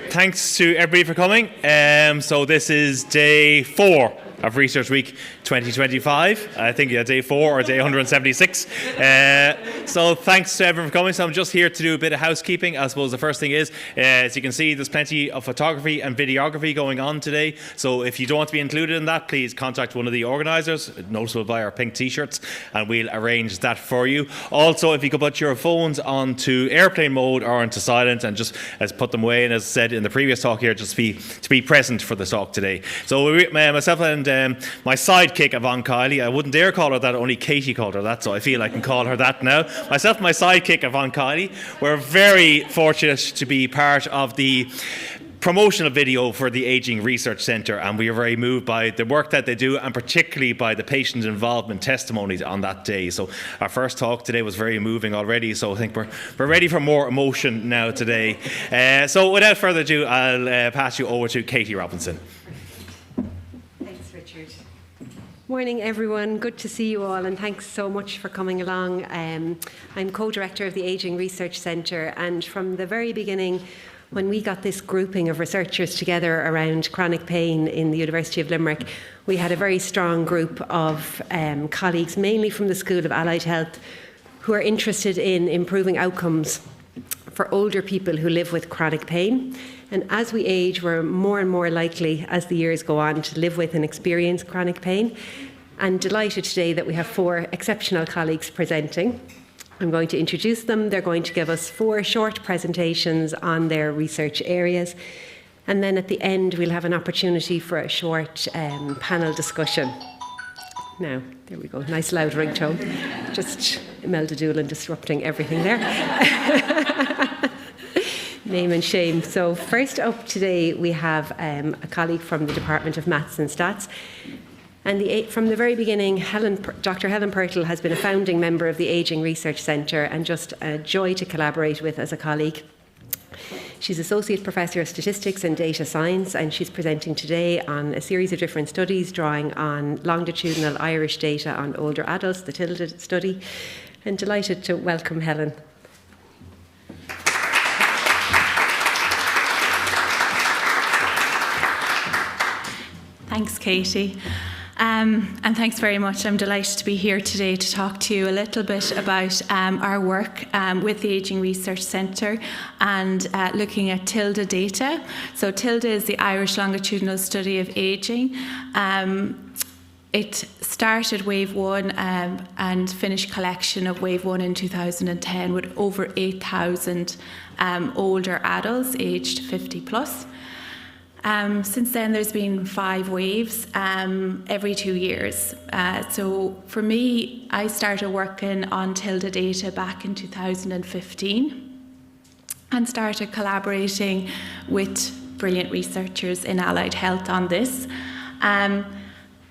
Thanks to everybody for coming. So this is day 4 of Research Week 2025. I think day 4 or day 176. So thanks to everyone for coming. So I'm just here to do a bit of housekeeping. I suppose the first thing is, as you can see, there's plenty of photography and videography going on today. So if you don't want to be included in that, please contact one of the organisers, noticeable by our pink t-shirts, and we'll arrange that for you. Also, if you could put your phones onto airplane mode or into silent and just put them away, and as said in the previous talk here, just to be present for the talk today. So myself and my sidekick Yvonne Kiley, I wouldn't dare call her that, only Katie called her that, so I feel I can call her that now. Myself and my sidekick Yvonne Kiley, we're very fortunate to be part of the promotional video for the Ageing Research Centre, and we are very moved by the work that they do, and particularly by the patient involvement testimonies on that day. So our first talk today was very moving already, so I think we're ready for more emotion now today. So without further ado, I'll pass you over to Katie Robinson. Thanks, Richard. Morning, everyone. Good to see you all, and thanks so much for coming along. I'm co-director of the Ageing Research Centre, and from the very beginning, when we got this grouping of researchers together around chronic pain in the University of Limerick, we had a very strong group of colleagues, mainly from the School of Allied Health, who are interested in improving outcomes for older people who live with chronic pain. And as we age, we're more and more likely, as the years go on, to live with and experience chronic pain. And delighted today that we have 4 exceptional colleagues presenting. I'm going to introduce them. They're going to give us 4 short presentations on their research areas. And then at the end, we'll have an opportunity for a short panel discussion. Now, there we go. Nice loud ringtone. Just Imelda Doolan disrupting everything there. Name and shame. So first up today, we have a colleague from the Department of Maths and Stats. And from the very beginning, Dr. Helen Purtle has been a founding member of the Ageing Research Centre, and just a joy to collaborate with as a colleague. She's Associate Professor of Statistics and Data Science, and she's presenting today on a series of different studies drawing on longitudinal Irish data on older adults, the TILDA study. And delighted to welcome Helen. Thanks, Katie. And thanks very much. I'm delighted to be here today to talk to you a little bit about our work with the Ageing Research Centre and looking at TILDA data. So TILDA is the Irish Longitudinal Study of Ageing. It started Wave 1 and finished collection of Wave 1 in 2010 with over 8,000 older adults aged 50 plus. Since then, there's been 5 waves every 2 years. So for me, I started working on TILDA data back in 2015 and started collaborating with brilliant researchers in allied health on this.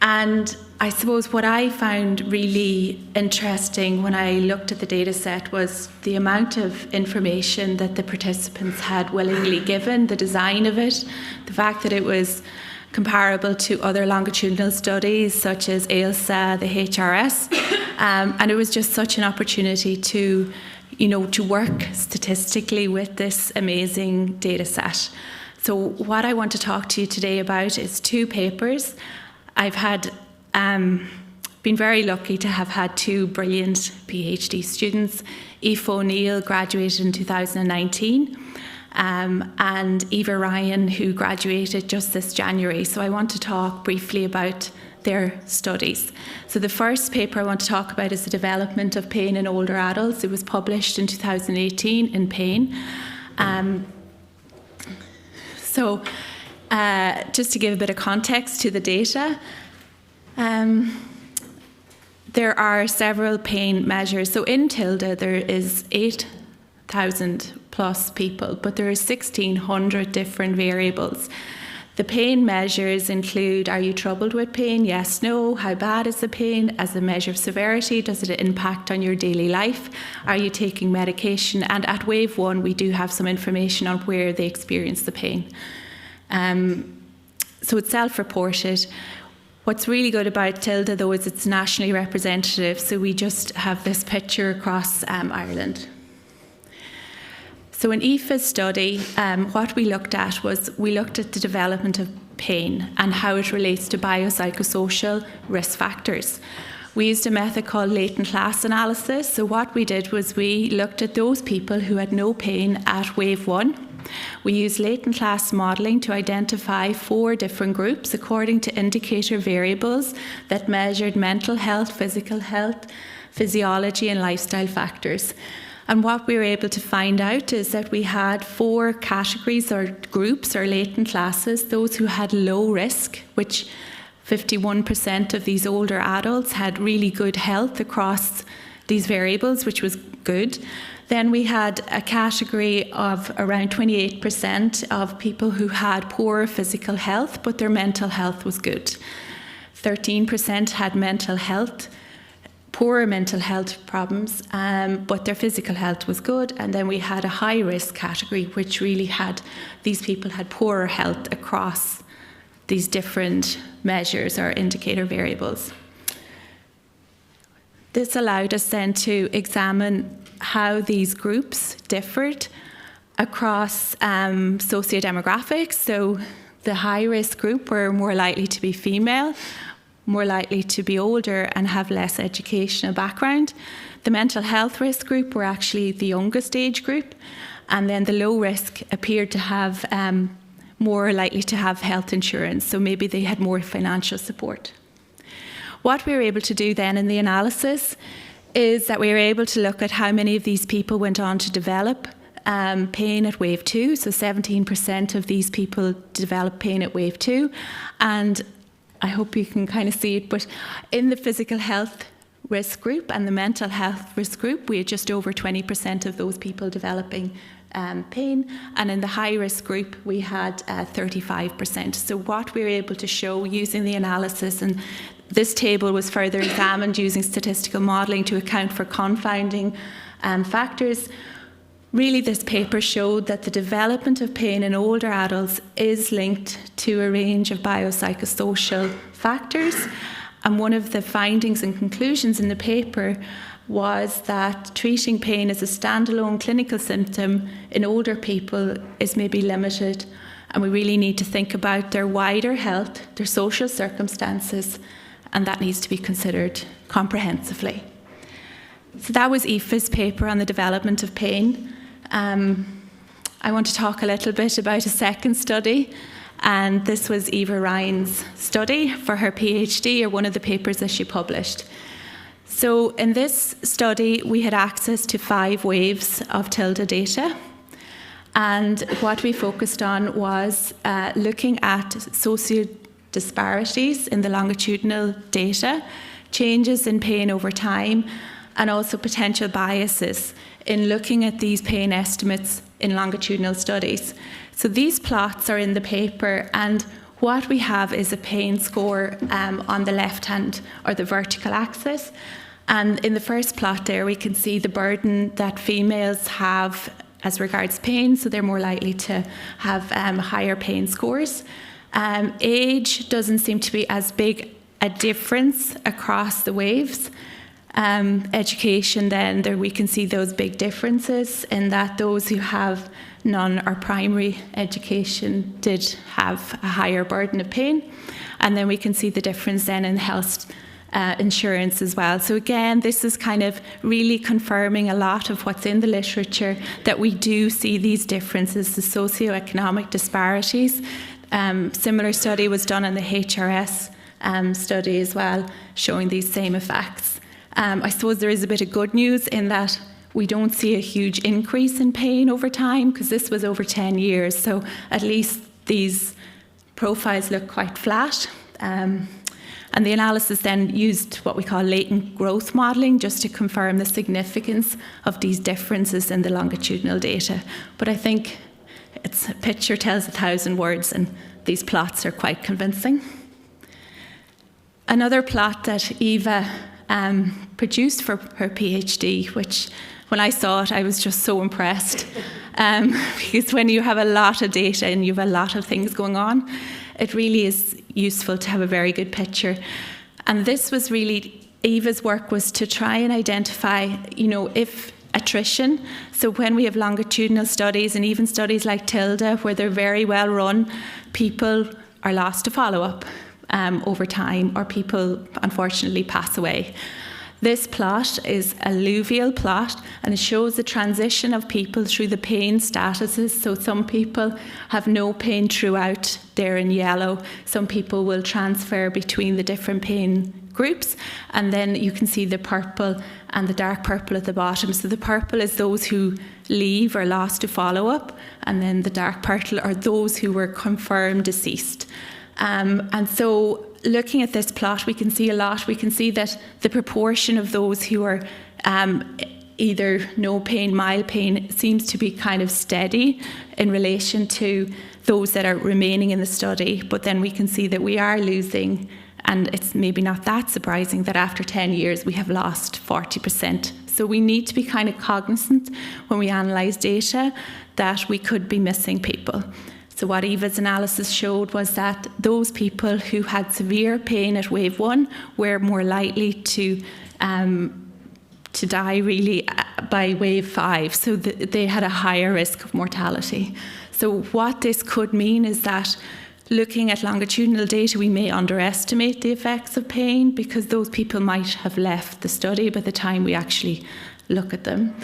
And I suppose what I found really interesting when I looked at the data set was the amount of information that the participants had willingly given, the design of it, the fact that it was comparable to other longitudinal studies such as AILSA, the HRS, and it was just such an opportunity to work statistically with this amazing data set. So what I want to talk to you today about is 2 papers. I've had been very lucky to have had 2 brilliant PhD students. Aoife O'Neill graduated in 2019 and Eva Ryan, who graduated just this January. So I want to talk briefly about their studies. So the first paper I want to talk about is the development of pain in older adults. It was published in 2018 in Pain. Just to give a bit of context to the data, there are several pain measures. So in TILDA, there is 8,000 plus people, but there are 1,600 different variables. The pain measures include, are you troubled with pain? Yes, no. How bad is the pain? As a measure of severity, does it impact on your daily life? Are you taking medication? And at Wave 1, we do have some information on where they experience the pain. So it's self-reported. What's really good about TILDA, though, is it's nationally representative. So we just have this picture across Ireland. So in Aoife's study, what we looked at was we looked at the development of pain and how it relates to biopsychosocial risk factors. We used a method called latent class analysis. So what we did was we looked at those people who had no pain at wave 1. We used latent class modelling to identify 4 different groups according to indicator variables that measured mental health, physical health, physiology and lifestyle factors. And what we were able to find out is that we had 4 categories or groups or latent classes: those who had low risk, which 51% of these older adults had really good health across these variables, which was good. Then we had a category of around 28% of people who had poor physical health, but their mental health was good. 13% had poorer mental health problems, but their physical health was good. And then we had a high risk category, which really had, these people had poorer health across these different measures or indicator variables. This allowed us then to examine how these groups differed across sociodemographics. So the high-risk group were more likely to be female, more likely to be older and have less educational background. The mental health risk group were actually the youngest age group, and then the low risk appeared to have more likely to have health insurance, so maybe they had more financial support. What we were able to do then in the analysis is that we were able to look at how many of these people went on to develop pain at wave 2. So 17% of these people developed pain at wave 2. And I hope you can kind of see it, but in the physical health risk group and the mental health risk group, we had just over 20% of those people developing pain, and in the high risk group we had 35%. So what we were able to show using the analysis, and this table was further examined using statistical modelling to account for confounding factors. Really, this paper showed that the development of pain in older adults is linked to a range of biopsychosocial factors, and one of the findings and conclusions in the paper was that treating pain as a standalone clinical symptom in older people is maybe limited, and we really need to think about their wider health, their social circumstances, and that needs to be considered comprehensively. So that was Aoife's paper on the development of pain. I want to talk a little bit about a second study, and this was Eva Ryan's study for her PhD, or one of the papers that she published. So in this study, we had access to 5 waves of tilde data. And what we focused on was looking at socio-disparities in the longitudinal data, changes in pain over time, and also potential biases in looking at these pain estimates in longitudinal studies. So these plots are in the paper, and what we have is a pain score on the left hand, or the vertical axis. And in the first plot there, we can see the burden that females have as regards pain, so they're more likely to have higher pain scores. Age doesn't seem to be as big a difference across the waves. Education, then, there we can see those big differences in that those who have none or primary education did have a higher burden of pain. And then we can see the difference then in health insurance as well. So again, this is kind of really confirming a lot of what's in the literature, that we do see these differences, the socioeconomic disparities. Similar study was done in the HRS study as well, showing these same effects. I suppose there is a bit of good news in that we don't see a huge increase in pain over time, because this was over 10 years, so at least these profiles look quite flat. And the analysis then used what we call latent growth modelling, just to confirm the significance of these differences in the longitudinal data. But I think a picture tells 1,000 words, and these plots are quite convincing. Another plot that Eva produced for her PhD, which when I saw it, I was just so impressed. Because when you have a lot of data and you have a lot of things going on, it really is useful to have a very good picture. And this was really, Eva's work was to try and identify, if attrition. So when we have longitudinal studies, and even studies like TILDA, where they're very well run, people are lost to follow-up over time, or people unfortunately pass away. This plot is a alluvial plot, and it shows the transition of people through the pain statuses. So some people have no pain throughout, they're in yellow. Some people will transfer between the different pain groups, and then you can see the purple and the dark purple at the bottom. So the purple is those who leave or lost to follow-up, and then the dark purple are those who were confirmed deceased. And so looking at this plot, we can see a lot. We can see that the proportion of those who are either no pain, mild pain, seems to be kind of steady in relation to those that are remaining in the study. But then we can see that we are losing, and it's maybe not that surprising that after 10 years we have lost 40%. So we need to be kind of cognizant when we analyse data that we could be missing people. So what Eva's analysis showed was that those people who had severe pain at wave 1 were more likely to die really by wave 5. So they had a higher risk of mortality. So what this could mean is that looking at longitudinal data, we may underestimate the effects of pain because those people might have left the study by the time we actually look at them.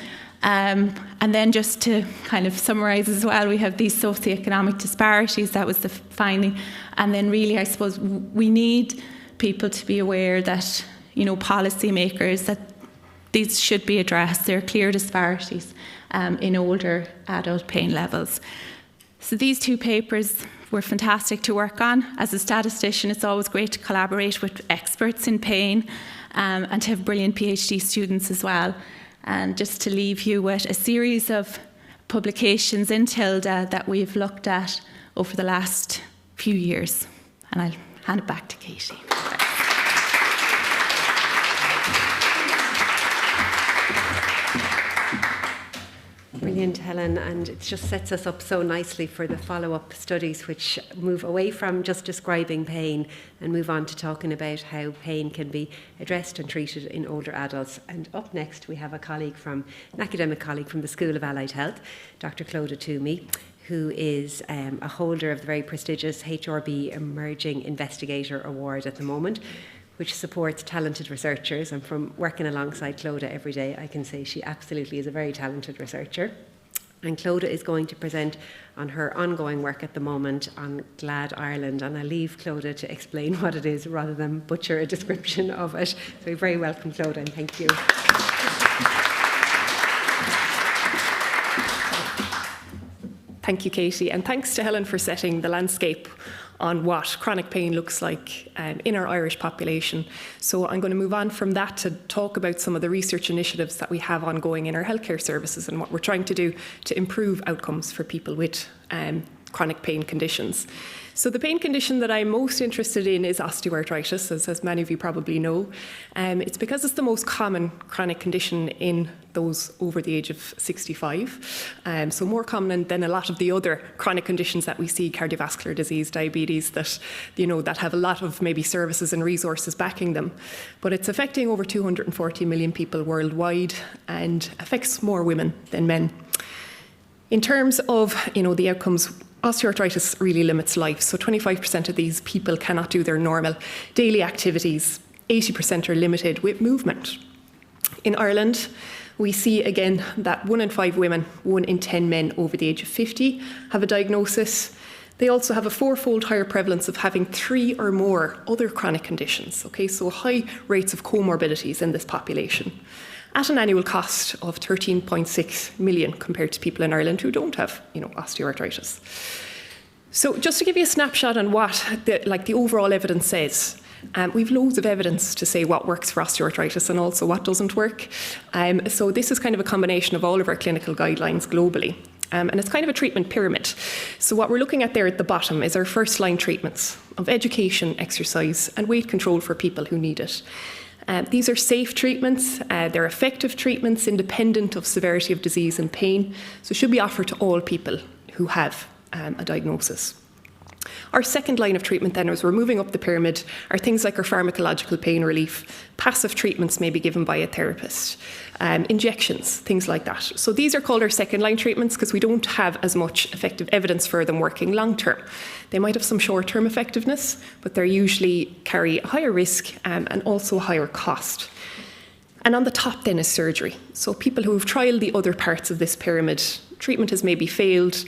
And then just to kind of summarise as well, we have these socioeconomic disparities. That was the finding. And then really, I suppose, we need people to be aware that, you know, policymakers, that these should be addressed. There are clear disparities in older adult pain levels. So these two papers were fantastic to work on. As a statistician, it's always great to collaborate with experts in pain and to have brilliant PhD students as well. And just to leave you with a series of publications in TILDA that we've looked at over the last few years. And I'll hand it back to Katie. Brilliant, Helen, and it just sets us up so nicely for the follow-up studies which move away from just describing pain and move on to talking about how pain can be addressed and treated in older adults. And up next we have an academic colleague from the School of Allied Health, Dr. Clodagh Toomey, who is a holder of the very prestigious HRB Emerging Investigator Award at the moment, which supports talented researchers. And from working alongside Clodagh every day, I can say she absolutely is a very talented researcher. And Clodagh is going to present on her ongoing work at the moment on GLAD Ireland. And I'll leave Clodagh to explain what it is rather than butcher a description of it. So you're very welcome, Clodagh, and thank you. Thank you, Katie, and thanks to Helen for setting the landscape on what chronic pain looks like in our Irish population. So I'm going to move on from that to talk about some of the research initiatives that we have ongoing in our healthcare services and what we're trying to do to improve outcomes for people with chronic pain conditions. So the pain condition that I'm most interested in is osteoarthritis, as many of you probably know. It's because it's the most common chronic condition in those over the age of 65. So more common than a lot of the other chronic conditions that we see, cardiovascular disease, diabetes, that, you know, that have a lot of maybe services and resources backing them. But it's affecting over 240 million people worldwide and affects more women than men. In terms of, you know, the outcomes, osteoarthritis really limits life. So 25% of these people cannot do their normal daily activities. 80% are limited with movement. In Ireland, we see again that 1 in 5 women, 1 in 10 men over the age of 50 have a diagnosis. They also have a 4-fold higher prevalence of having 3 or more other chronic conditions. Okay, so high rates of comorbidities in this population, at an annual cost of 13.6 million compared to people in Ireland who don't have, you know, osteoarthritis. So just to give you a snapshot on what the overall evidence says, we've loads of evidence to say what works for osteoarthritis and also what doesn't work. So this is kind of a combination of all of our clinical guidelines globally. And it's kind of a treatment pyramid. So what we're looking at there at the bottom is our first-line treatments of education, exercise, and weight control for people who need it. These are safe treatments, they're effective treatments independent of severity of disease and pain, so should be offered to all people who have a diagnosis. Our second line of treatment then, as we're moving up the pyramid, are things like our pharmacological pain relief, passive treatments may be given by a therapist, injections, things like that. So these are called our second line treatments because we don't have as much effective evidence for them working long term. They might have some short term effectiveness, but they usually carry a higher risk and also a higher cost. And on the top then is surgery. So people who have trialled the other parts of this pyramid, treatment has maybe failed,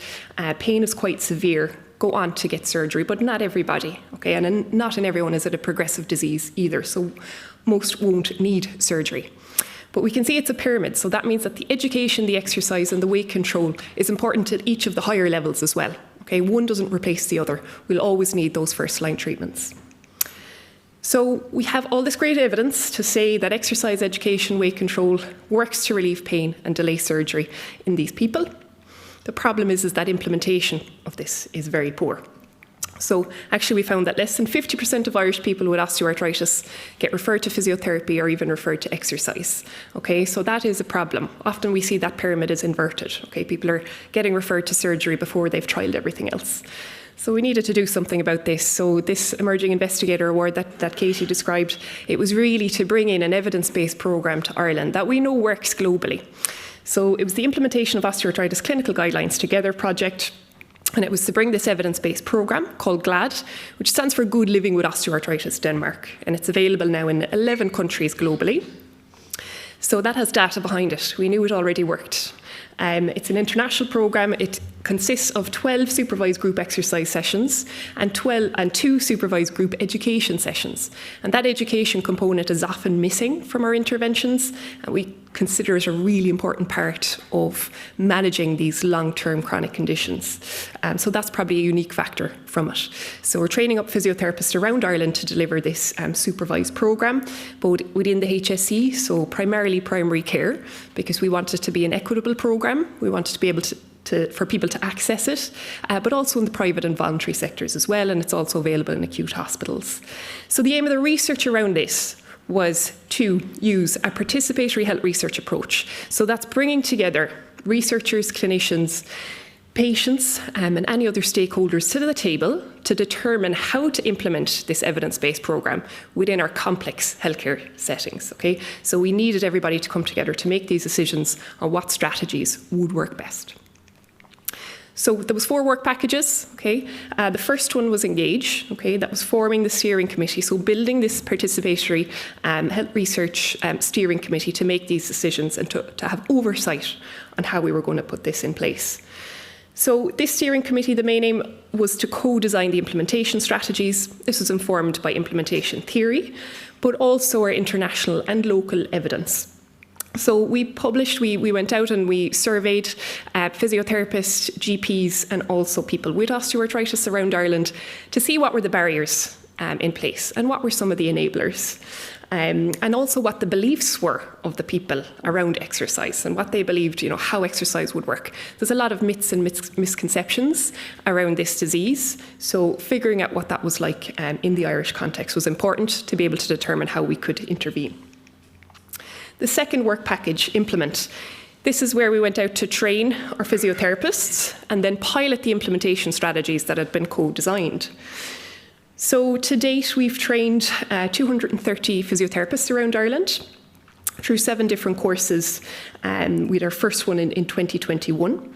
pain is quite severe, go on to get surgery, but not everybody, okay? And not in everyone is it a progressive disease either, so most won't need surgery. But we can see it's a pyramid, so that means that the education, the exercise and the weight control is important at each of the higher levels as well, okay? One doesn't replace the other. We'll always need those first line treatments. So we have all this great evidence to say that exercise, education, weight control works to relieve pain and delay surgery in these people. The problem is that implementation of this is very poor. So actually we found that less than 50% of Irish people with osteoarthritis get referred to physiotherapy or even referred to exercise. Okay, so that is a problem. Often we see that pyramid is inverted. Okay, people are getting referred to surgery before they've trialled everything else. So we needed to do something about this. So this Emerging Investigator Award that Katie described, it was really to bring in an evidence-based programme to Ireland that we know works globally. So it was the Implementation of Osteoarthritis Clinical Guidelines Together project, and it was to bring this evidence-based programme called GLAD, which stands for Good Living with Osteoarthritis Denmark, and it's available now in 11 countries globally. So that has data behind it. We knew it already worked. It's an international programme. It consists of 12 supervised group exercise sessions and 2 supervised group education sessions. And that education component is often missing from our interventions, and we consider it a really important part of managing these long-term chronic conditions. So that's probably a unique factor from it. So we're training up physiotherapists around Ireland to deliver this supervised programme, both within the HSE, so primarily primary care, because we want it to be an equitable programme. We want it to be able for people to access it, but also in the private and voluntary sectors as well, and it's also available in acute hospitals. So the aim of the research around this was to use a participatory health research approach. So that's bringing together researchers, clinicians, patients, and any other stakeholders to the table to determine how to implement this evidence-based programme within our complex healthcare settings. Okay? So we needed everybody to come together to make these decisions on what strategies would work best. So there was 4 work packages. Okay, the first one was Engage. Okay, that was forming the steering committee, so building this participatory health research steering committee to make these decisions and to have oversight on how we were going to put this in place. So this steering committee, the main aim was to co-design the implementation strategies. This was informed by implementation theory, but also our international and local evidence. So we went out and we surveyed physiotherapists, GPs, and also people with osteoarthritis around Ireland to see what were the barriers in place and what were some of the enablers. And also what the beliefs were of the people around exercise and what they believed, how exercise would work. There's a lot of myths and misconceptions around this disease. So figuring out what that was like in the Irish context was important to be able to determine how we could intervene. The second work package, Implement. This is where we went out to train our physiotherapists and then pilot the implementation strategies that had been co-designed. So to date, we've trained 230 physiotherapists around Ireland through 7 different courses. We had our first one in 2021.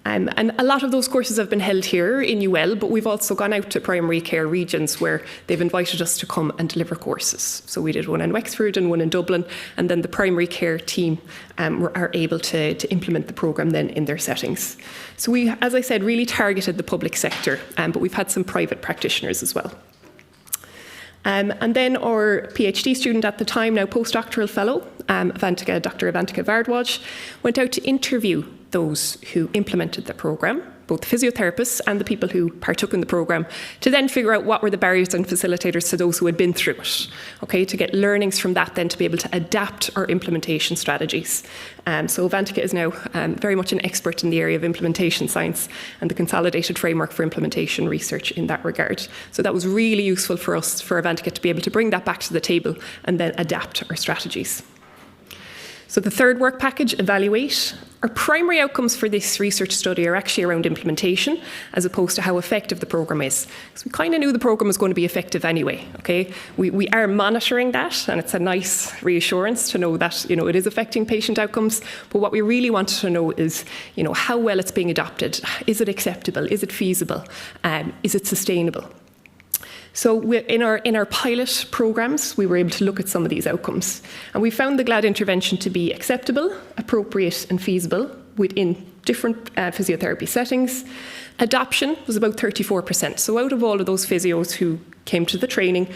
And a lot of those courses have been held here in UL, but we've also gone out to primary care regions where they've invited us to come and deliver courses. So we did one in Wexford and one in Dublin, and then the primary care team are able to implement the programme then in their settings. So we, as I said, really targeted the public sector, but we've had some private practitioners as well. And then our PhD student at the time, now postdoctoral fellow, Dr. Avantika Vardwaj, went out to interview those who implemented the programme, both the physiotherapists and the people who partook in the programme, to then figure out what were the barriers and facilitators to those who had been through it, okay, to get learnings from that then to be able to adapt our implementation strategies. So Avantika is now very much an expert in the area of implementation science and the consolidated framework for implementation research in that regard. So that was really useful for us, for Avantika, to be able to bring that back to the table and then adapt our strategies. So the third work package, evaluate. Our primary outcomes for this research study are actually around implementation as opposed to how effective the programme is. Because we kind of knew the programme was going to be effective anyway, okay? We are monitoring that, and it's a nice reassurance to know that, it is affecting patient outcomes. But what we really wanted to know is, how well it's being adopted. Is it acceptable? Is it feasible? Is it sustainable? So in our pilot programmes, we were able to look at some of these outcomes. And we found the GLAD intervention to be acceptable, appropriate and feasible within different physiotherapy settings. Adoption was about 34%. So out of all of those physios who came to the training,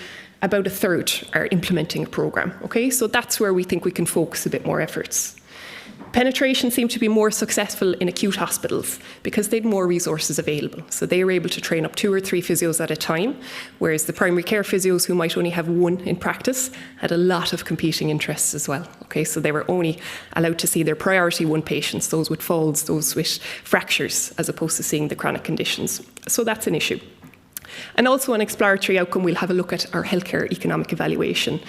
about a third are implementing a programme. Okay, so that's where we think we can focus a bit more efforts. Penetration seemed to be more successful in acute hospitals because they had more resources available. So they were able to train up 2 or 3 physios at a time, whereas the primary care physios who might only have 1 in practice had a lot of competing interests as well. Okay, so they were only allowed to see their priority 1 patients, those with falls, those with fractures, as opposed to seeing the chronic conditions. So that's an issue. And also an exploratory outcome, we'll have a look at our healthcare economic evaluation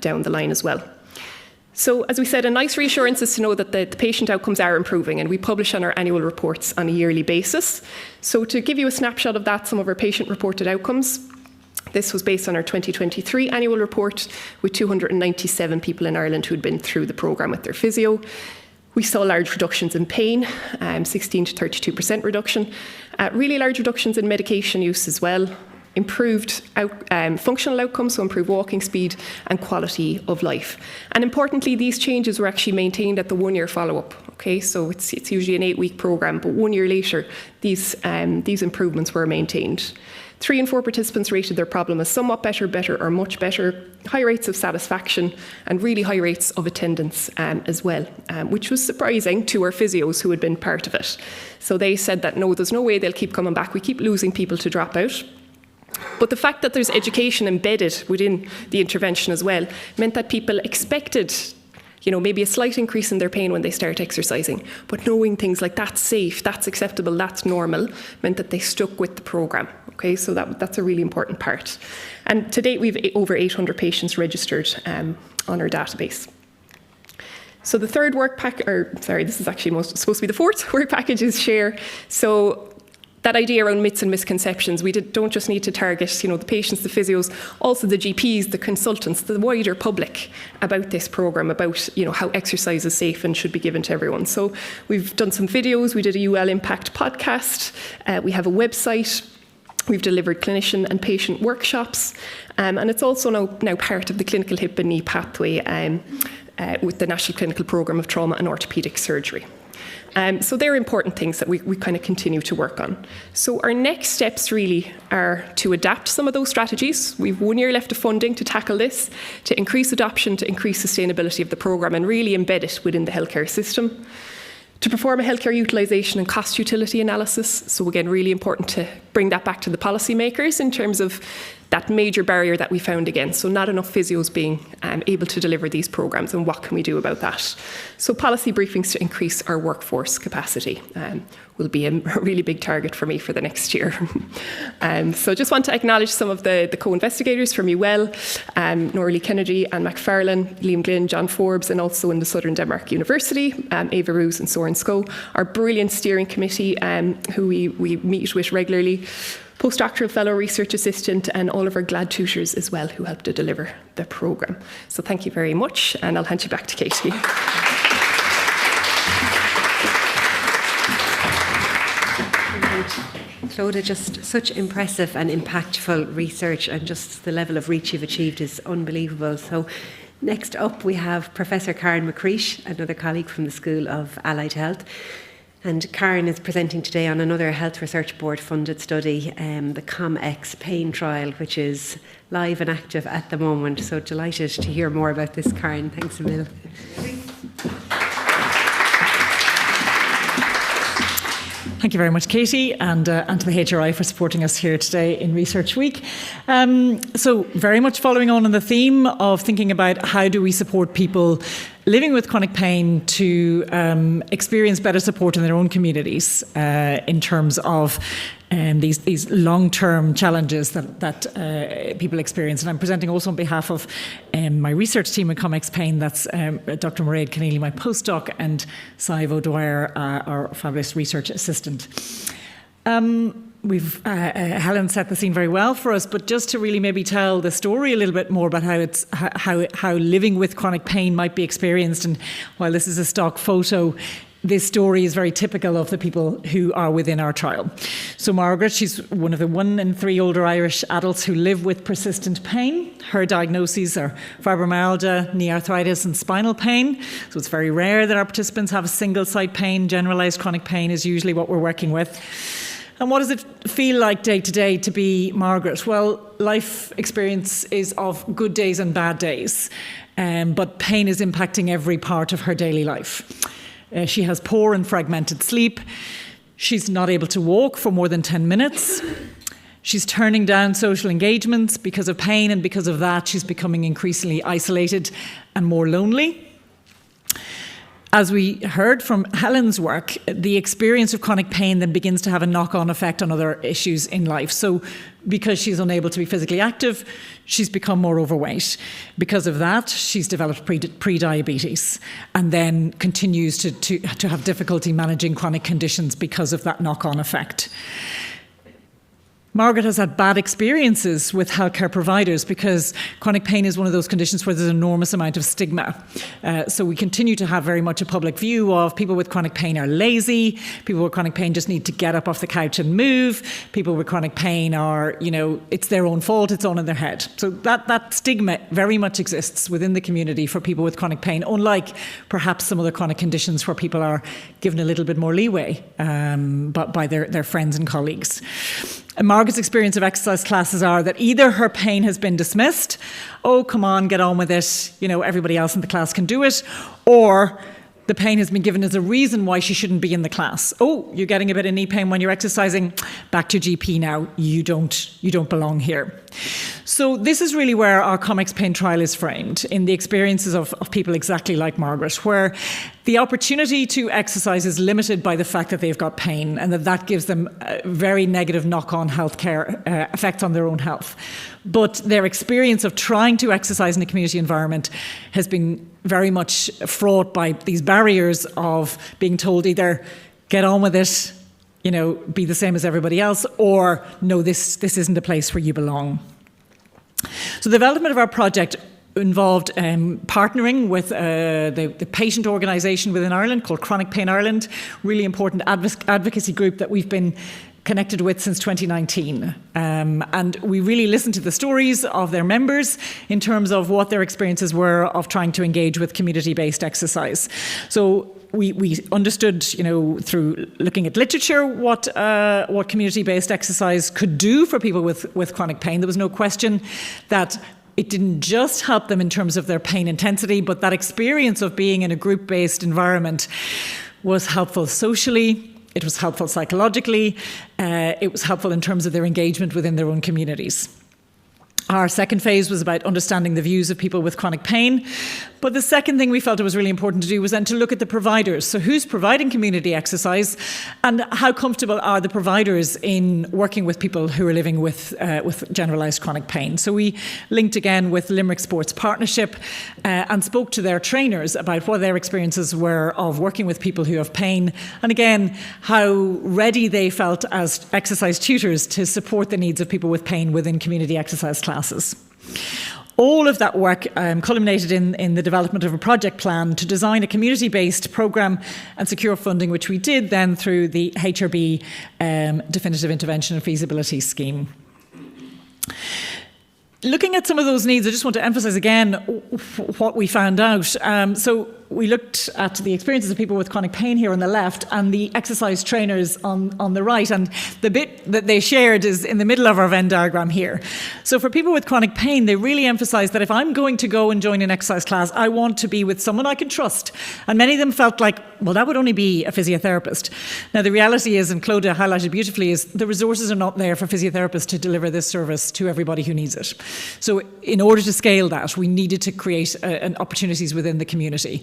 down the line as well. So, as we said, a nice reassurance is to know that the patient outcomes are improving, and we publish on our annual reports on a yearly basis. So, to give you a snapshot of that, some of our patient-reported outcomes, this was based on our 2023 annual report with 297 people in Ireland who had been through the programme with their physio. We saw large reductions in pain, 16 to 32% reduction, really large reductions in medication use as well, improved functional outcomes, so improved walking speed and quality of life. And importantly, these changes were actually maintained at the 1-year follow-up. Okay, so it's usually an 8-week programme, but 1 year later, these improvements were maintained. 3 and 4 participants rated their problem as somewhat better, better, or much better, high rates of satisfaction, and really high rates of attendance as well, which was surprising to our physios who had been part of it. So they said that, no, there's no way they'll keep coming back. We keep losing people to drop out. But the fact that there's education embedded within the intervention as well meant that people expected, maybe a slight increase in their pain when they start exercising. But knowing things like that's safe, that's acceptable, that's normal, meant that they stuck with the programme. Okay, so that's a really important part. And to date, we've over 800 patients registered on our database. So the third work package, this is actually supposed to be the fourth work package, is share. So that idea around myths and misconceptions, we don't just need to target, the patients, the physios, also the GPs, the consultants, the wider public about this programme, about, how exercise is safe and should be given to everyone. So we've done some videos, we did a UL Impact podcast, we have a website, we've delivered clinician and patient workshops, and it's also now part of the clinical hip and knee pathway with the National Clinical Programme of Trauma and Orthopaedic Surgery. So they're important things that we kind of continue to work on. So our next steps really are to adapt some of those strategies. We've 1 year left of funding to tackle this, to increase adoption, to increase sustainability of the programme and really embed it within the healthcare system. To perform a healthcare utilisation and cost utility analysis. So again, really important to bring that back to the policymakers in terms of that major barrier that we found again. So not enough physios being able to deliver these programmes, and what can we do about that? So policy briefings to increase our workforce capacity will be a really big target for me for the next year. So just want to acknowledge some of the co-investigators from UL, Norley Kennedy, Anne McFarlane, Liam Glynn, John Forbes, and also in the Southern Denmark University, Ava Roos and Soren Sko, our brilliant steering committee who we meet with regularly, postdoctoral fellow, research assistant, and all of our GLAD tutors as well who helped to deliver the programme. So thank you very much, and I'll hand you back to Katie. Clodagh, just such impressive and impactful research, and just the level of reach you've achieved is unbelievable. So next up we have Professor Karen McCreesh, another colleague from the School of Allied Health. And Karen is presenting today on another Health Research Board funded study, the COMEX pain trial, which is live and active at the moment. So delighted to hear more about this, Karen. Thanks a million. Thank you very much, Katie, and to the HRI for supporting us here today in Research Week. So very much following on the theme of thinking about how do we support people living with chronic pain to experience better support in their own communities in terms of these long-term challenges that people experience. And I'm presenting also on behalf of my research team in Comics Pain. That's Dr. Mairead Keneally, my postdoc, and Sive O'Dwyer, our fabulous research assistant. Helen set the scene very well for us, but just to really maybe tell the story a little bit more about how living with chronic pain might be experienced. And while this is a stock photo, this story is very typical of the people who are within our trial. So Margaret, she's one of the 1 in 3 older Irish adults who live with persistent pain. Her diagnoses are fibromyalgia, knee arthritis and spinal pain. So it's very rare that our participants have a single site pain. Generalised chronic pain is usually what we're working with. And what does it feel like day to day to be Margaret? Well, life experience is of good days and bad days, but pain is impacting every part of her daily life. She has poor and fragmented sleep. She's not able to walk for more than 10 minutes. She's turning down social engagements because of pain, and because of that, she's becoming increasingly isolated and more lonely. As we heard from Helen's work, the experience of chronic pain then begins to have a knock-on effect on other issues in life. So because she's unable to be physically active, she's become more overweight. Because of that, she's developed pre-diabetes, and then continues to have difficulty managing chronic conditions because of that knock-on effect. Margaret has had bad experiences with healthcare providers because chronic pain is one of those conditions where there's an enormous amount of stigma. So we continue to have very much a public view of people with chronic pain are lazy, people with chronic pain just need to get up off the couch and move, people with chronic pain are, it's their own fault, it's on in their head. So that stigma very much exists within the community for people with chronic pain, unlike perhaps some other chronic conditions where people are given a little bit more leeway by their friends and colleagues. And Margaret's experience of exercise classes are that either her pain has been dismissed, oh, come on, get on with it, everybody else in the class can do it, or the pain has been given as a reason why she shouldn't be in the class. Oh, you're getting a bit of knee pain when you're exercising, back to GP now, you don't belong here. So this is really where our Comics Pain trial is framed, in the experiences of people exactly like Margaret, where the opportunity to exercise is limited by the fact that they've got pain, and that gives them a very negative knock-on healthcare effects on their own health. But their experience of trying to exercise in a community environment has been very much fraught by these barriers of being told either get on with it, be the same as everybody else, or no, this isn't a place where you belong. So the development of our project involved partnering with the patient organisation within Ireland called Chronic Pain Ireland, really important advocacy group that we've been connected with since 2019. And we really listened to the stories of their members in terms of what their experiences were of trying to engage with community-based exercise. So we understood, through looking at literature, what community-based exercise could do for people with chronic pain. There was no question that it didn't just help them in terms of their pain intensity, but that experience of being in a group-based environment was helpful socially. It was helpful psychologically. It was helpful in terms of their engagement within their own communities. Our second phase was about understanding the views of people with chronic pain. But the second thing we felt it was really important to do was then to look at the providers. So who's providing community exercise, and how comfortable are the providers in working with people who are living with generalised chronic pain. So we linked again with Limerick Sports Partnership and spoke to their trainers about what their experiences were of working with people who have pain, and again, how ready they felt as exercise tutors to support the needs of people with pain within community exercise classes. All of that work culminated in the development of a project plan to design a community-based programme and secure funding, which we did then through the HRB Definitive Intervention and Feasibility Scheme. Looking at some of those needs, I just want to emphasise again what we found out. So we looked at the experiences of people with chronic pain here on the left and the exercise trainers on the right. And the bit that they shared is in the middle of our Venn diagram here. So for people with chronic pain, they really emphasised that if I'm going to go and join an exercise class, I want to be with someone I can trust. And many of them felt like, well, that would only be a physiotherapist. Now, the reality is, and Clodagh highlighted beautifully, is the resources are not there for physiotherapists to deliver this service to everybody who needs it. So in order to scale that, we needed to create opportunities within the community.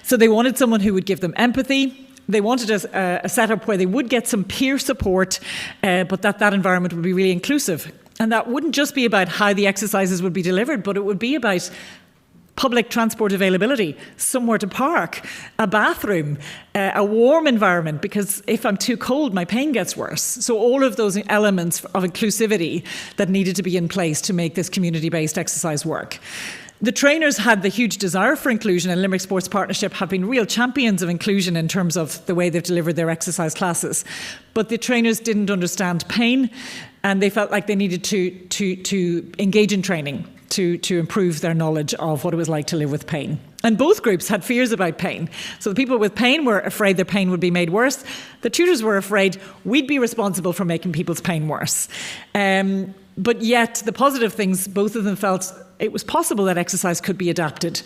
So they wanted someone who would give them empathy. They wanted a setup where they would get some peer support, but that environment would be really inclusive. And that wouldn't just be about how the exercises would be delivered, but it would be about public transport availability, somewhere to park, a bathroom, a warm environment, because if I'm too cold, my pain gets worse. So all of those elements of inclusivity that needed to be in place to make this community-based exercise work. The trainers had the huge desire for inclusion, and Limerick Sports Partnership have been real champions of inclusion in terms of the way they've delivered their exercise classes. But the trainers didn't understand pain, and they felt like they needed to engage in training to improve their knowledge of what it was like to live with pain. And both groups had fears about pain. So the people with pain were afraid their pain would be made worse. The tutors were afraid we'd be responsible for making people's pain worse. But yet, the positive things, both of them felt it was possible that exercise could be adapted.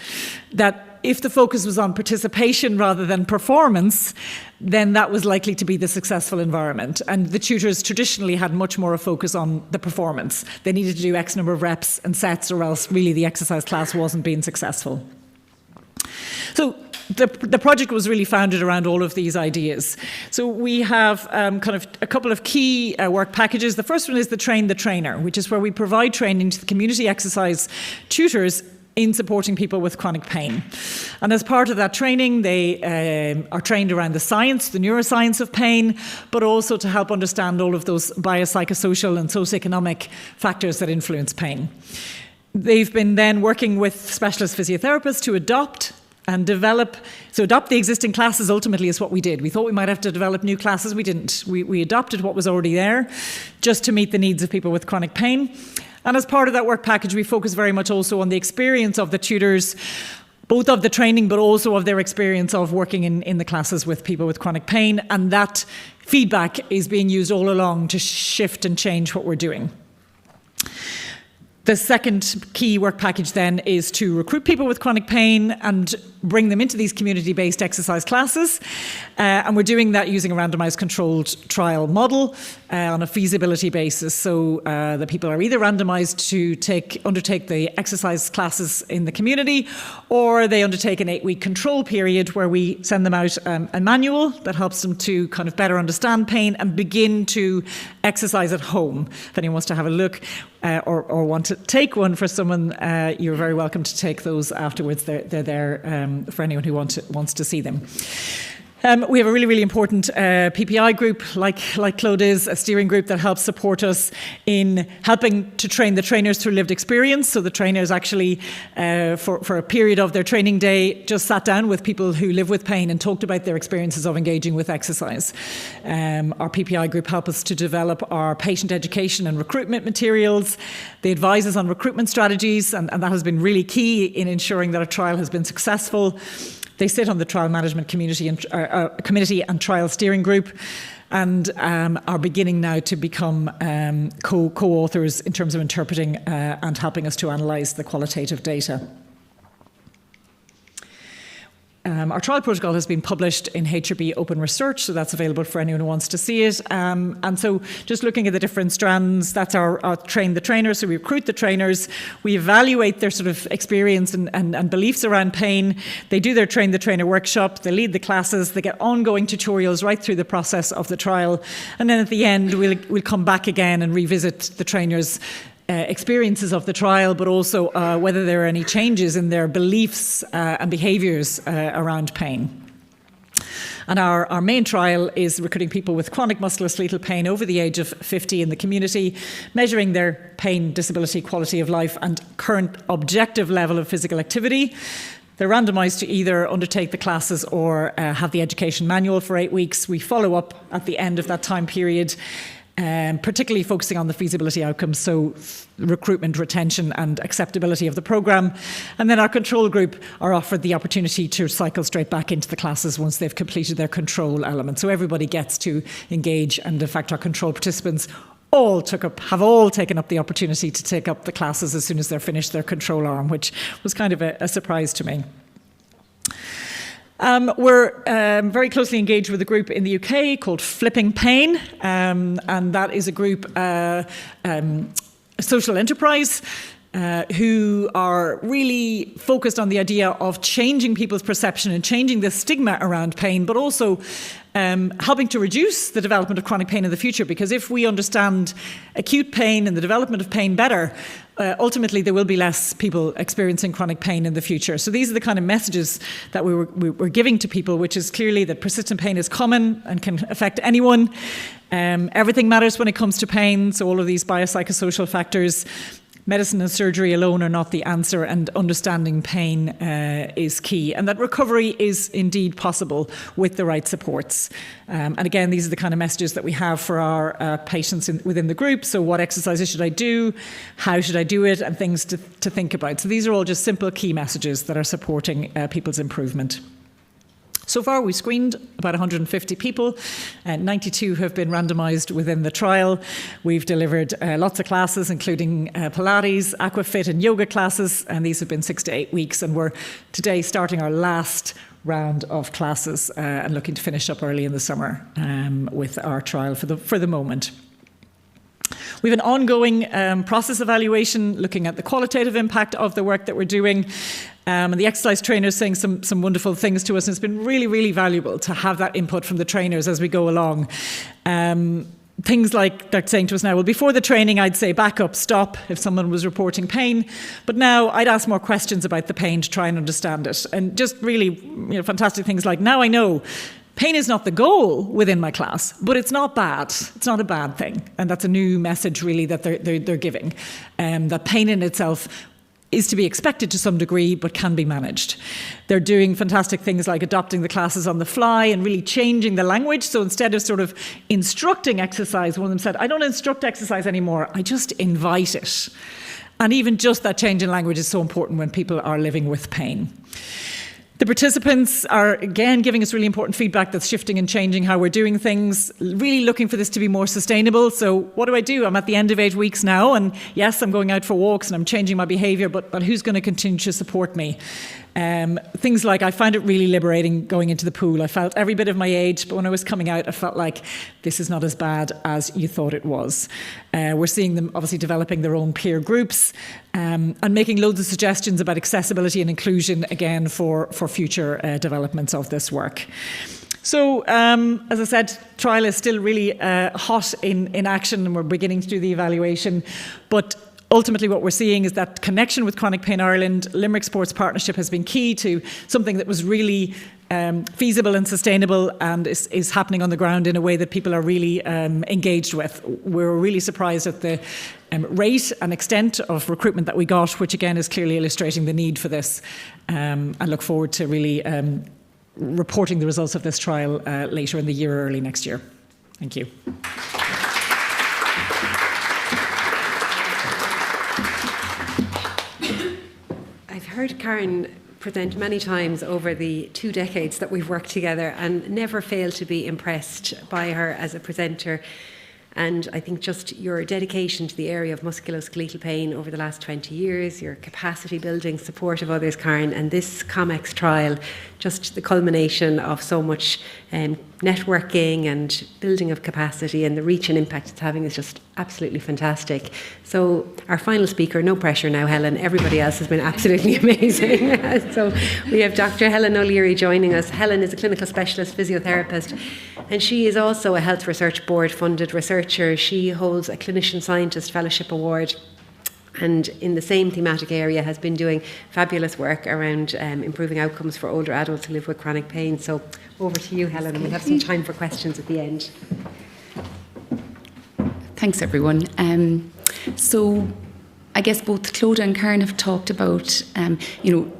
That if the focus was on participation rather than performance, then that was likely to be the successful environment. And the tutors traditionally had much more a focus on the performance. They needed to do X number of reps and sets, or else really the exercise class wasn't being successful. So the project was really founded around all of these ideas. So we have kind of a couple of key work packages. The first one is the Train the Trainer, which is where we provide training to the community exercise tutors in supporting people with chronic pain. And as part of that training, they are trained around the science, the neuroscience of pain, but also to help understand all of those biopsychosocial and socioeconomic factors that influence pain. They've been then working with specialist physiotherapists to adopt and develop. So adopt the existing classes ultimately is what we did. We thought we might have to develop new classes. We didn't. We adopted what was already there just to meet the needs of people with chronic pain. And as part of that work package, we focus very much also on the experience of the tutors, both of the training, but also of their experience of working in the classes with people with chronic pain. And that feedback is being used all along to shift and change what we're doing. The second key work package then is to recruit people with chronic pain and bring them into these community-based exercise classes. And we're doing that using a randomised controlled trial model on a feasibility basis. So the people are either randomised to undertake the exercise classes in the community, or they undertake an 8-week control period where we send them out a manual that helps them to kind of better understand pain and begin to exercise at home. If anyone wants to have a look or want to take one for someone, you're very welcome to take those afterwards. They're there for anyone who wants to see them. We have a really, really important PPI group, like Claude is, a steering group that helps support us in helping to train the trainers through lived experience. So the trainers actually, for a period of their training day, just sat down with people who live with pain and talked about their experiences of engaging with exercise. Our PPI group help us to develop our patient education and recruitment materials. They advise us on recruitment strategies, and that has been really key in ensuring that a trial has been successful. They sit on the trial management committee and trial steering group, and are beginning now to become co-authors in terms of interpreting and helping us to analyse the qualitative data. Our trial protocol has been published in HRB Open Research, so that's available for anyone who wants to see it. And so just looking at the different strands, that's our train the trainers. So we recruit the trainers, we evaluate their sort of experience and beliefs around pain. They do their train the trainer workshop, they lead the classes, they get ongoing tutorials right through the process of the trial. And then at the end, we'll come back again and revisit the trainers' experiences of the trial, but also whether there are any changes in their beliefs and behaviours around pain. And our main trial is recruiting people with chronic musculoskeletal pain over the age of 50 in the community, measuring their pain, disability, quality of life and current objective level of physical activity. They're randomised to either undertake the classes or have the education manual for 8 weeks. We follow up at the end of that time period, particularly focusing on the feasibility outcomes, so recruitment, retention and acceptability of the programme. And then our control group are offered the opportunity to cycle straight back into the classes once they've completed their control element. So everybody gets to engage, and in fact our control participants have all taken up the opportunity to take up the classes as soon as they're finished their control arm, which was kind of a surprise to me. We're very closely engaged with a group in the UK called Flipping Pain, and that is a group, a social enterprise. who are really focused on the idea of changing people's perception and changing the stigma around pain, but also helping to reduce the development of chronic pain in the future. Because if we understand acute pain and the development of pain better, ultimately there will be less people experiencing chronic pain in the future. So these are the kind of messages that we're giving to people, which is clearly that persistent pain is common and can affect anyone. Everything matters when it comes to pain, so all of these biopsychosocial factors. Medicine and surgery alone are not the answer, and understanding pain is key. And that recovery is indeed possible with the right supports. And again, these are the kind of messages that we have for our patients within the group. So what exercises should I do? How should I do it? And things to think about. So these are all just simple key messages that are supporting people's improvement. So far, we've screened about 150 people, and 92 have been randomised within the trial. We've delivered lots of classes, including Pilates, Aquafit and yoga classes, and these have been 6 to 8 weeks, and we're today starting our last round of classes and looking to finish up early in the summer with our trial for the moment. We have an ongoing process evaluation looking at the qualitative impact of the work that we're doing. And the exercise trainers saying some wonderful things to us. And it's been really, really valuable to have that input from the trainers as we go along. Things like they're saying to us now, well, before the training, I'd say back up, stop if someone was reporting pain. But now I'd ask more questions about the pain to try and understand it. And just really fantastic things like, now I know pain is not the goal within my class, but it's not bad. It's not a bad thing. And that's a new message, really, that they're giving. That pain in itself is to be expected to some degree, but can be managed. They're doing fantastic things like adopting the classes on the fly and really changing the language. So instead of sort of instructing exercise, one of them said, I don't instruct exercise anymore, I just invite it. And even just that change in language is so important when people are living with pain. The participants are, again, giving us really important feedback that's shifting and changing how we're doing things, really looking for this to be more sustainable. So what do? I'm at the end of 8 weeks now, and yes, I'm going out for walks and I'm changing my behaviour, but who's going to continue to support me? Things like, I find it really liberating going into the pool. I felt every bit of my age, but when I was coming out, I felt like this is not as bad as you thought it was. We're seeing them obviously developing their own peer groups and making loads of suggestions about accessibility and inclusion, again, for future developments of this work. So, as I said, trial is still really hot in action, and we're beginning to do the evaluation. But ultimately, what we're seeing is that connection with Chronic Pain Ireland, Limerick Sports Partnership has been key to something that was really feasible and sustainable, and is happening on the ground in a way that people are really engaged with. We're really surprised at the rate and extent of recruitment that we got, which again is clearly illustrating the need for this. I look forward to really reporting the results of this trial later in the year or early next year. Thank you. I've heard Karen present many times over the 2 decades that we've worked together, and never failed to be impressed by her as a presenter. And I think just your dedication to the area of musculoskeletal pain over the last 20 years, your capacity building, support of others, Karen, and this COMEX trial, just the culmination of so much networking and building of capacity, and the reach and impact it's having is just absolutely fantastic. So our final speaker, no pressure now, Helen, everybody else has been absolutely amazing. So we have Dr. Helen O'Leary joining us. Helen is a clinical specialist physiotherapist, and she is also a Health Research Board funded researcher. She holds a Clinician Scientist Fellowship Award, and in the same thematic area has been doing fabulous work around improving outcomes for older adults who live with chronic pain. So over to you, Helen, and we'll have some time for questions at the end. Thanks, everyone. So I guess both Clodagh and Karen have talked about,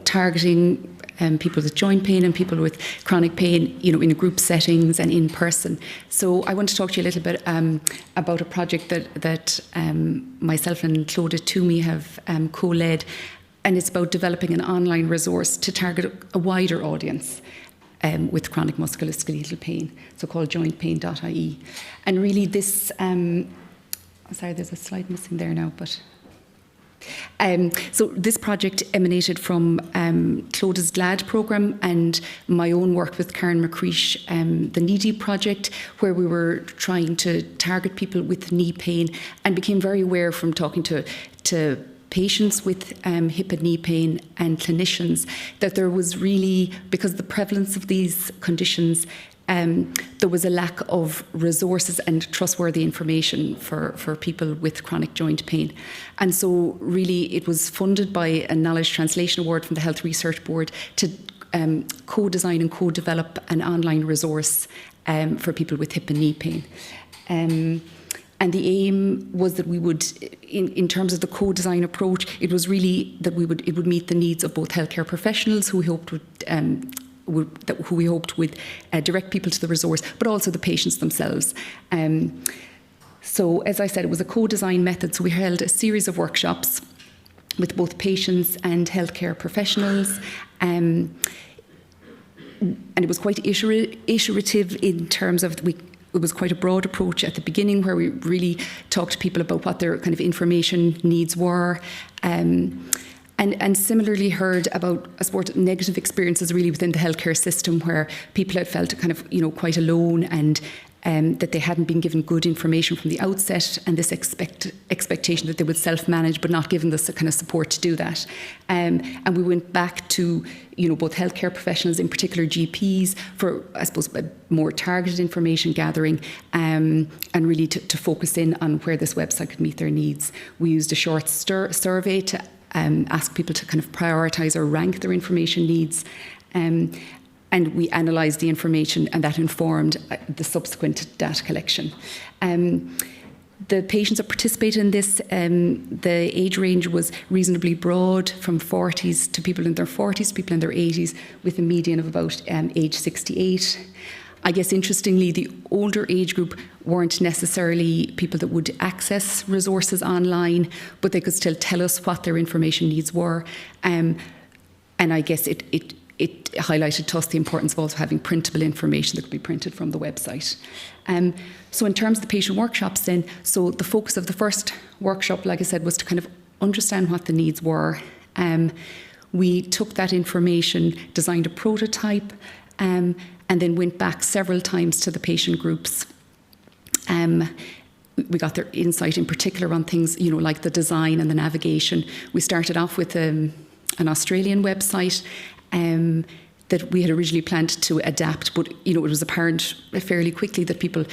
targeting people with joint pain and people with chronic pain, in group settings and in person. So I want to talk to you a little bit about a project that myself and Clodagh Toomey have co-led, and it's about developing an online resource to target a wider audience with chronic musculoskeletal pain, so called jointpain.ie. And really this, sorry, there's a slide missing there now, but so this project emanated from Clodagh's GLAD programme and my own work with Karen McCreesh, the Knee Deep project, where we were trying to target people with knee pain, and became very aware from talking to patients with hip and knee pain and clinicians, that there was really, because of the prevalence of these conditions, there was a lack of resources and trustworthy information for people with chronic joint pain. And so really it was funded by a Knowledge Translation Award from the Health Research Board to co-design and co-develop an online resource for people with hip and knee pain. And the aim was that we would, in terms of the co-design approach, it was really that it would meet the needs of both healthcare professionals who we hoped would direct people to the resource, but also the patients themselves. So, as I said, it was a co-design method. So we held a series of workshops with both patients and healthcare professionals. And it was quite iterative in terms of it was quite a broad approach at the beginning, where we really talked to people about what their kind of information needs were. And similarly heard about, I suppose, negative experiences really within the healthcare system, where people had felt kind of, quite alone, and that they hadn't been given good information from the outset, and this expectation that they would self-manage, but not given the kind of support to do that. And we went back to, both healthcare professionals, in particular GPs, for, I suppose, more targeted information gathering, and really to focus in on where this website could meet their needs. We used a short survey to ask people to kind of prioritise or rank their information needs. And we analysed the information, and that informed the subsequent data collection. The patients that participated in this, the age range was reasonably broad, from 40s to people in their 40s, people in their 80s, with a median of about age 68. I guess interestingly, the older age group weren't necessarily people that would access resources online, but they could still tell us what their information needs were. And I guess it highlighted to us the importance of also having printable information that could be printed from the website. So in terms of the patient workshops then, so the focus of the first workshop, like I said, was to kind of understand what the needs were. We took that information, designed a prototype, and then went back several times to the patient groups. We got their insight in particular on things, like the design and the navigation. We started off with an Australian website that we had originally planned to adapt, but it was apparent fairly quickly that people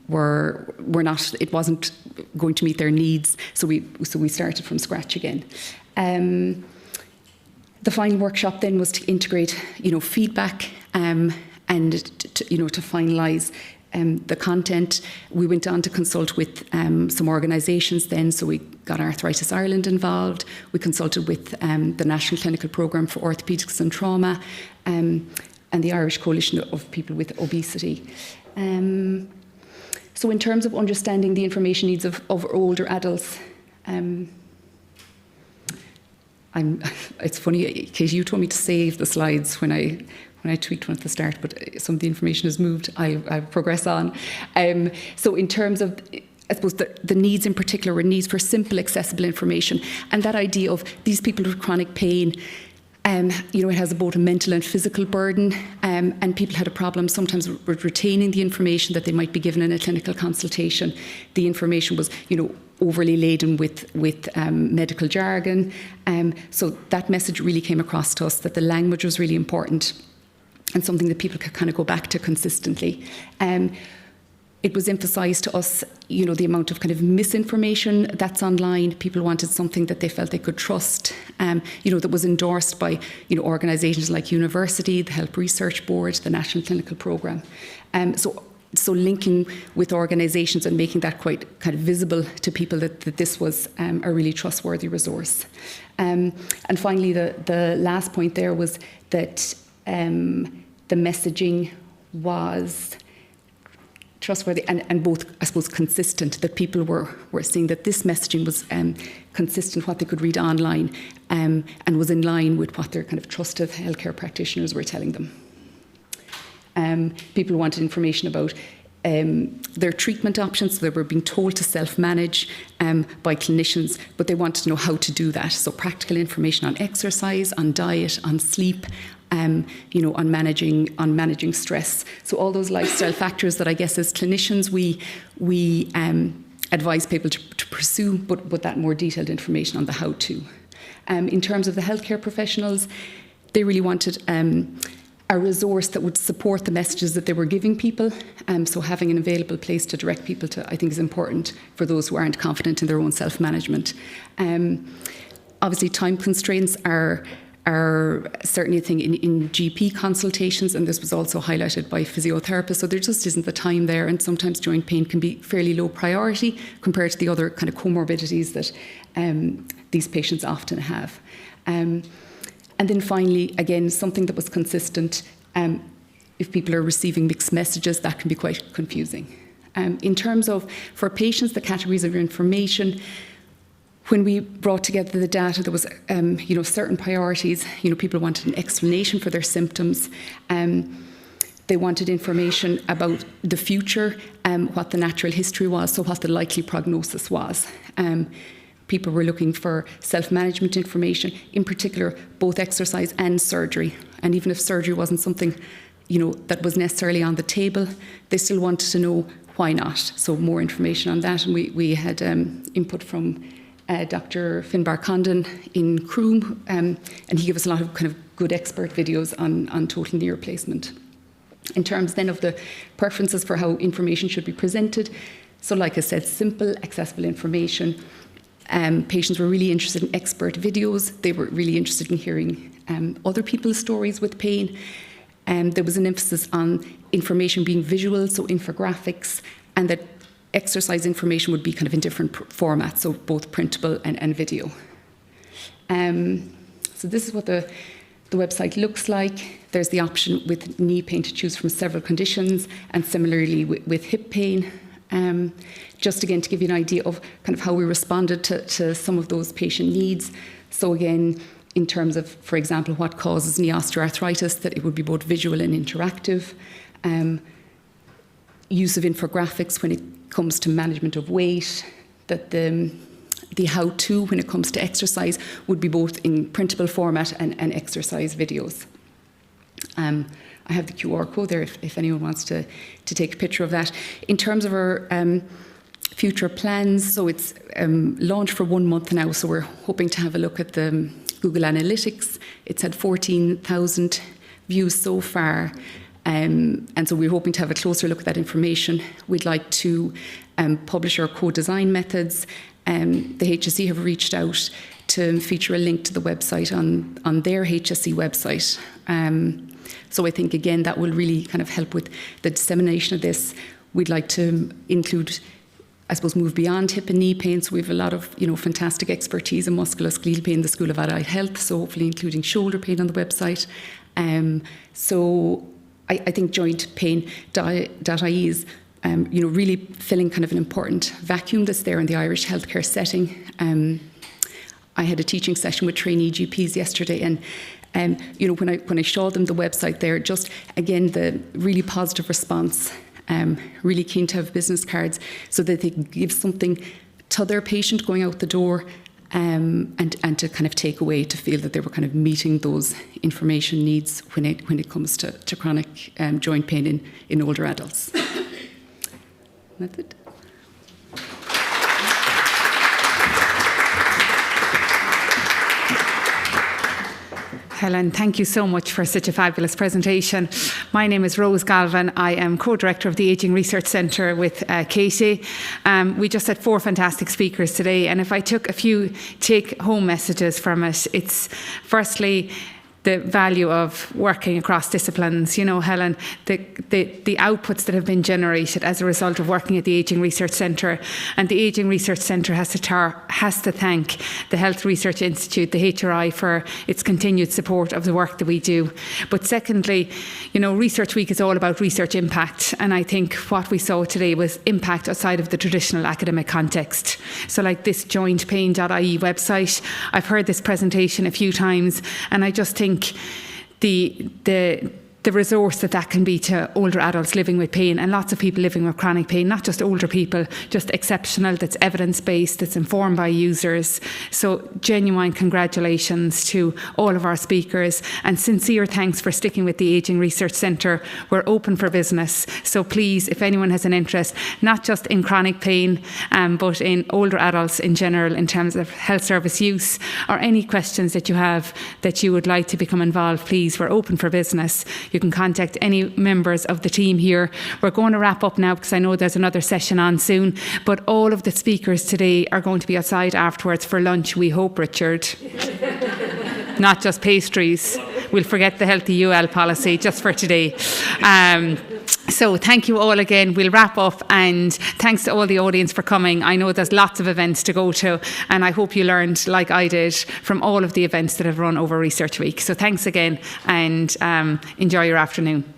were not. It wasn't going to meet their needs, so we started from scratch again. The final workshop then was to integrate, feedback and to finalise the content. We went on to consult with some organisations then, so we got Arthritis Ireland involved. We consulted with the National Clinical Programme for Orthopaedics and Trauma, and the Irish Coalition of People with Obesity. So in terms of understanding the information needs of older adults, it's funny, Katie, you told me to save the slides when I tweaked one at the start, but some of the information has moved. I progress on. So in terms of, I suppose, the needs in particular were needs for simple, accessible information. And that idea of these people with chronic pain, it has both a mental and physical burden, and people had a problem sometimes with retaining the information that they might be given in a clinical consultation. The information was, overly laden with medical jargon. So that message really came across to us, that the language was really important and something that people could kind of go back to consistently. It was emphasised to us, the amount of kind of misinformation that's online. People wanted something that they felt they could trust, that was endorsed by, organisations like university, the Health Research Board, the National Clinical Programme. So linking with organisations and making that quite kind of visible to people that this was a really trustworthy resource. And finally, the last point there was that the messaging was trustworthy and both, I suppose, consistent, that people were seeing that this messaging was consistent, what they could read online, and was in line with what their kind of trusted healthcare practitioners were telling them. People wanted information about their treatment options, so they were being told to self-manage by clinicians, but they wanted to know how to do that. So practical information on exercise, on diet, on sleep, on managing stress. So all those lifestyle factors that I guess as clinicians we advise people to pursue, but that more detailed information on the how-to. In terms of the healthcare professionals, they really wanted a resource that would support the messages that they were giving people. So having an available place to direct people to, I think, is important for those who aren't confident in their own self-management. Obviously, time constraints are certainly a thing in GP consultations, and this was also highlighted by physiotherapists. So there just isn't the time there, and sometimes joint pain can be fairly low priority compared to the other kind of comorbidities that these patients often have. And then finally, again, something that was consistent, if people are receiving mixed messages, that can be quite confusing. In terms of, for patients, the categories of information, when we brought together the data, there was, certain priorities. People wanted an explanation for their symptoms. They wanted information about the future, what the natural history was, so what the likely prognosis was. People were looking for self-management information, in particular, both exercise and surgery. And even if surgery wasn't something, that was necessarily on the table, they still wanted to know why not. So more information on that. And we had input from Dr. Finbar Condon in Croom, and he gave us a lot of kind of good expert videos on total knee replacement. In terms then of the preferences for how information should be presented, so like I said, simple, accessible information. Patients were really interested in expert videos. They were really interested in hearing other people's stories with pain. There was an emphasis on information being visual, so infographics, and that exercise information would be kind of in different formats, so both printable and video. So this is what the website looks like. There's the option with knee pain to choose from several conditions, and similarly with hip pain. Just again to give you an idea of kind of how we responded to some of those patient needs. So again, in terms of, for example, what causes knee osteoarthritis, that it would be both visual and interactive. Use of infographics when it comes to management of weight, that the how-to when it comes to exercise would be both in printable format and exercise videos. I have the QR code there if anyone wants to take a picture of that. In terms of our future plans, so it's launched for 1 month now, so we're hoping to have a look at the Google Analytics. It's had 14,000 views so far. And so we're hoping to have a closer look at that information. We'd like to publish our co-design methods. The HSE have reached out to feature a link to the website on their HSE website. So I think, again, that will really kind of help with the dissemination of this. We'd like to include, I suppose, move beyond hip and knee pain. So we have a lot of, fantastic expertise in musculoskeletal pain in the School of Allied Health, so hopefully including shoulder pain on the website. So I think jointpain.ie is, really filling kind of an important vacuum that's there in the Irish healthcare setting. I had a teaching session with trainee GPs yesterday, and when I showed them the website there, just again the really positive response. Really keen to have business cards so that they can give something to their patient going out the door, and to kind of take away, to feel that they were kind of meeting those information needs when it comes to chronic joint pain in older adults. That's it. Helen, thank you so much for such a fabulous presentation. My name is Rose Galvin. I am co-director of the Ageing Research Centre with Katie. We just had 4 fantastic speakers today, and if I took a few take-home messages from it, it's firstly the value of working across disciplines. Helen, the outputs that have been generated as a result of working at the Ageing Research Centre, and the Ageing Research Centre has to thank the Health Research Institute, the HRI, for its continued support of the work that we do. But secondly, Research Week is all about research impact, and I think what we saw today was impact outside of the traditional academic context. So like this jointpain.ie website, I've heard this presentation a few times, and I just think the the resource that can be to older adults living with pain, and lots of people living with chronic pain, not just older people, just exceptional, that's evidence-based, that's informed by users. So genuine congratulations to all of our speakers, and sincere thanks for sticking with the Ageing Research Centre. We're open for business, so please, if anyone has an interest, not just in chronic pain, but in older adults in general, in terms of health service use, or any questions that you have that you would like to become involved, please, we're open for business. You can contact any members of the team here. We're going to wrap up now because I know there's another session on soon, but all of the speakers today are going to be outside afterwards for lunch, we hope, Richard. Not just pastries. We'll forget the healthy UL policy just for today. So thank you all again. We'll wrap up, and thanks to all the audience for coming. I know there's lots of events to go to, and I hope you learned, like I did, from all of the events that have run over Research Week. So thanks again, and enjoy your afternoon.